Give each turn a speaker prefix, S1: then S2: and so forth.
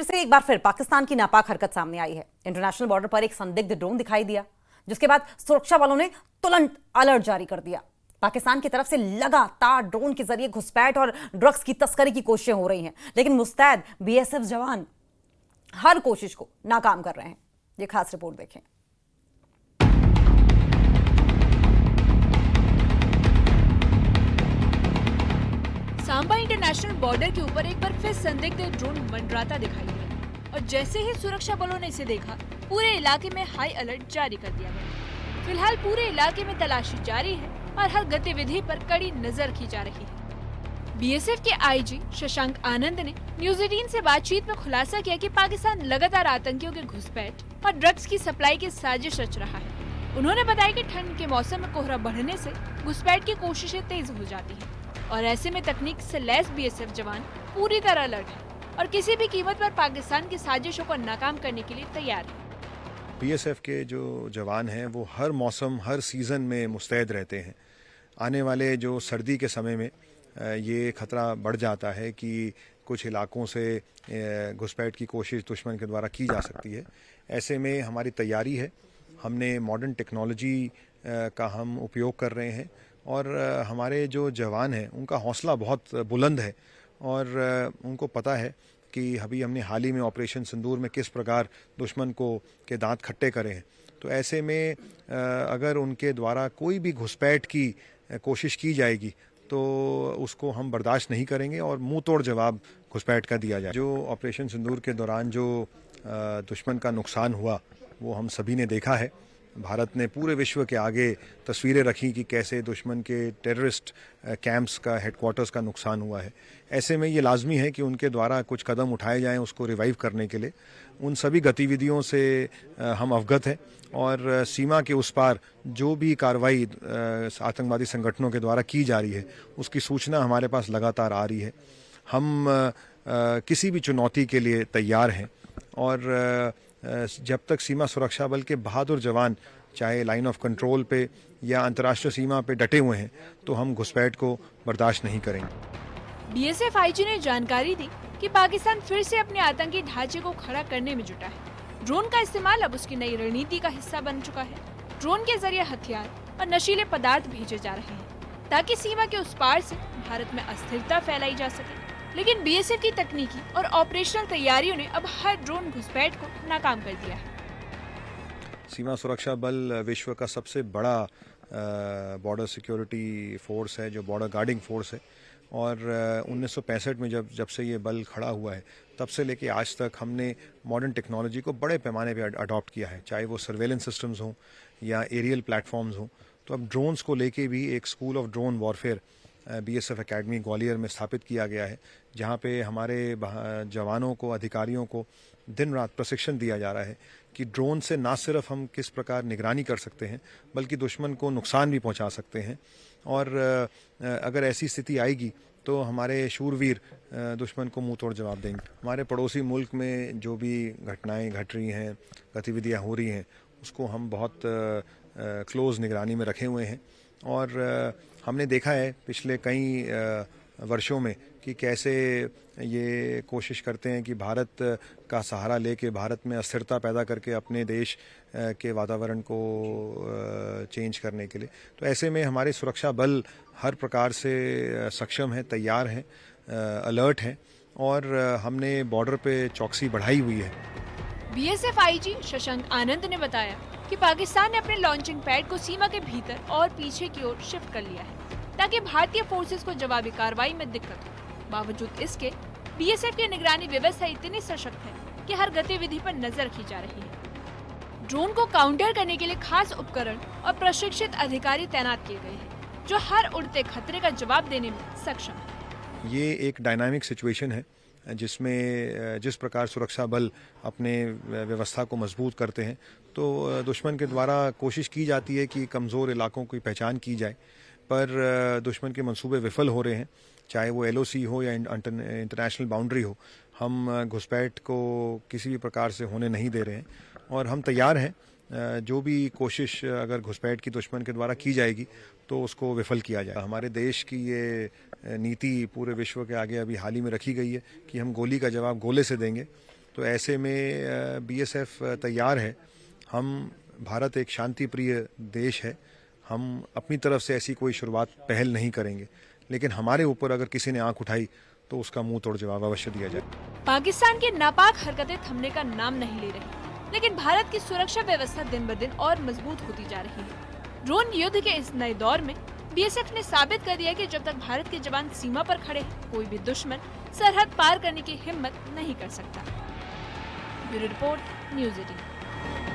S1: कश्मीर से एक बार फिर पाकिस्तान की नापाक हरकत सामने आई है। इंटरनेशनल बॉर्डर पर एक संदिग्ध ड्रोन दिखाई दिया, जिसके बाद सुरक्षा बलों ने तुरंत अलर्ट जारी कर दिया। पाकिस्तान की तरफ से लगातार ड्रोन के जरिए घुसपैठ और ड्रग्स की तस्करी की कोशिशें हो रही हैं, लेकिन मुस्तैद बीएसएफ जवान हर कोशिश को नाकाम कर रहे हैं। ये खास रिपोर्ट देखें।
S2: सांबा इंटरनेशनल बॉर्डर के ऊपर एक बार फिर संदिग्ध ड्रोन मंडराता दिखाई दिया और जैसे ही सुरक्षा बलों ने इसे देखा, पूरे इलाके में हाई अलर्ट जारी कर दिया गया। फिलहाल पूरे इलाके में तलाशी जारी है और हर गतिविधि पर कड़ी नजर की जा रही है। बीएसएफ के आईजी शशांक आनंद ने न्यूज 18 से बातचीत में खुलासा किया कि पाकिस्तान लगातार आतंकियों के घुसपैठ और ड्रग्स की सप्लाई की साजिश रच रहा है। उन्होंने बताया कि ठंड के मौसम में कोहरा बढ़ने से घुसपैठ की कोशिशें तेज हो जाती हैं और ऐसे में तकनीक से लैस बीएसएफ जवान पूरी तरह अलर्ट है और किसी भी कीमत पर पाकिस्तान की साजिशों को नाकाम करने के लिए तैयार है।
S3: बीएसएफ के जो जवान हैं वो हर मौसम हर सीज़न में मुस्तैद रहते हैं। आने वाले जो सर्दी के समय में ये खतरा बढ़ जाता है कि कुछ इलाकों से घुसपैठ की कोशिश दुश्मन के द्वारा की जा सकती है। ऐसे में हमारी तैयारी है, हमने मॉडर्न टेक्नोलॉजी का हम उपयोग कर रहे हैं और हमारे जो जवान हैं उनका हौसला बहुत बुलंद है और उनको पता है कि अभी हमने हाल ही में ऑपरेशन सिंदूर में किस प्रकार दुश्मन को के दांत खट्टे करे हैं। तो ऐसे में अगर उनके द्वारा कोई भी घुसपैठ की कोशिश की जाएगी तो उसको हम बर्दाश्त नहीं करेंगे और मुंह तोड़ जवाब घुसपैठ का दिया जाए। जो ऑपरेशन सिंदूर के दौरान जो दुश्मन का नुकसान हुआ वो हम सभी ने देखा है। भारत ने पूरे विश्व के आगे तस्वीरें रखी कि कैसे दुश्मन के टेररिस्ट कैंप्स का हेडक्वार्टर्स का नुकसान हुआ है। ऐसे में ये लाजमी है कि उनके द्वारा कुछ कदम उठाए जाएं उसको रिवाइव करने के लिए। उन सभी गतिविधियों से हम अवगत हैं और सीमा के उस पार जो भी कार्रवाई आतंकवादी संगठनों के द्वारा की जा रही है उसकी सूचना हमारे पास लगातार आ रही है। हम किसी भी चुनौती के लिए तैयार हैं और जब तक सीमा सुरक्षा बल के बहादुर जवान चाहे लाइन ऑफ कंट्रोल पे या अंतर्राष्ट्रीय सीमा पे डटे हुए हैं तो हम घुसपैठ को बर्दाश्त नहीं करेंगे।
S2: बीएसएफ आईजी ने जानकारी दी कि पाकिस्तान फिर से अपने आतंकी ढांचे को खड़ा करने में जुटा है। ड्रोन का इस्तेमाल अब उसकी नई रणनीति का हिस्सा बन चुका है। ड्रोन के जरिए हथियार और नशीले पदार्थ भेजे जा रहे हैं ताकि सीमा के उस पार से भारत में अस्थिरता फैलाई जा सके। लेकिन बीएसएफ की तकनीकी और ऑपरेशनल तैयारियों ने अब हर ड्रोन घुसपैठ को नाकाम कर दिया है।
S3: सीमा सुरक्षा बल विश्व का सबसे बड़ा बॉर्डर सिक्योरिटी फोर्स है, जो बॉर्डर गार्डिंग फोर्स है और 1965 में जब से ये बल खड़ा हुआ है तब से लेके आज तक हमने मॉडर्न टेक्नोलॉजी को बड़े पैमाने पे अडॉप्ट किया है, चाहे वो सर्वेलेंस सिस्टम्स हों या एरियल प्लेटफॉर्म्स हों। तो अब ड्रोन्स को लेके भी एक school of drone warfare BSF academy Gwalior में स्थापित किया गया है, जहां पे हमारे जवानों को, अधिकारियों को दिन रात प्रशिक्षण दिया जा रहा है कि ड्रोन से ना सिर्फ हम किस प्रकार निगरानी कर सकते हैं बल्कि दुश्मन को नुकसान भी पहुंचा सकते हैं और अगर ऐसी स्थिति आएगी तो हमारे शूरवीर दुश्मन को मुंह तोड़ जवाब देंगे। हमारे पड़ोसी मुल्क में जो भी घटनाएं घट रही हैं, गतिविधियां हो रही हैं, उसको हम बहुत क्लोज निगरानी में रखे हुए हैं और हमने देखा है पिछले कई वर्षों में कि कैसे ये कोशिश करते हैं कि भारत का सहारा लेके भारत में अस्थिरता पैदा करके अपने देश के वातावरण को चेंज करने के लिए। तो ऐसे में हमारे सुरक्षा बल हर प्रकार से सक्षम है, तैयार हैं, अलर्ट हैं और हमने बॉर्डर पे चौकसी बढ़ाई हुई है।
S2: बीएसएफ आईजी शशांक आनंद ने बताया कि पाकिस्तान ने अपने लॉन्चिंग पैड को सीमा के भीतर और पीछे की ओर शिफ्ट कर लिया है ताकि भारतीय फोर्सेस को जवाबी कार्रवाई में दिक्कत हो। बावजूद इसके बीएसएफ की निगरानी व्यवस्था इतनी सशक्त है कि हर गतिविधि पर नजर रखी जा रही है। ड्रोन को काउंटर करने के लिए खास उपकरण और प्रशिक्षित अधिकारी तैनात किए गए हैं जो हर उड़ते खतरे का जवाब देने में सक्षम है।
S3: ये एक डायनामिक सिचुएशन है जिसमें जिस प्रकार सुरक्षा बल अपने व्यवस्था को मजबूत करते हैं तो दुश्मन के द्वारा कोशिश की जाती है कि कमज़ोर इलाकों की पहचान की जाए, पर दुश्मन के मंसूबे विफल हो रहे हैं, चाहे वो एलओसी हो या इंटरनेशनल बाउंड्री हो। हम घुसपैठ को किसी भी प्रकार से होने नहीं दे रहे हैं और हम तैयार हैं जो भी कोशिश अगर घुसपैठ की दुश्मन के द्वारा की जाएगी तो उसको विफल किया जाए। हमारे देश की ये नीति पूरे विश्व के आगे अभी हाल ही में रखी गई है कि हम गोली का जवाब गोले से देंगे तो ऐसे में बीएसएफ तैयार है। हम भारत एक शांति प्रिय देश है, हम अपनी तरफ से ऐसी कोई शुरुआत पहल नहीं करेंगे, लेकिन हमारे ऊपर अगर किसी ने आंख उठाई तो उसका मुंह तोड़ जवाब अवश्य दिया जाए।
S2: पाकिस्तान की नापाक हरकतें थमने का नाम नहीं ले रही, लेकिन भारत की सुरक्षा व्यवस्था दिन ब दिन और मजबूत होती जा रही है। ड्रोन युद्ध के इस नए दौर में बीएसएफ ने साबित कर दिया कि जब तक भारत के जवान सीमा पर खड़े हैं, कोई भी दुश्मन सरहद पार करने की हिम्मत नहीं कर सकता। Bureau report, news 18।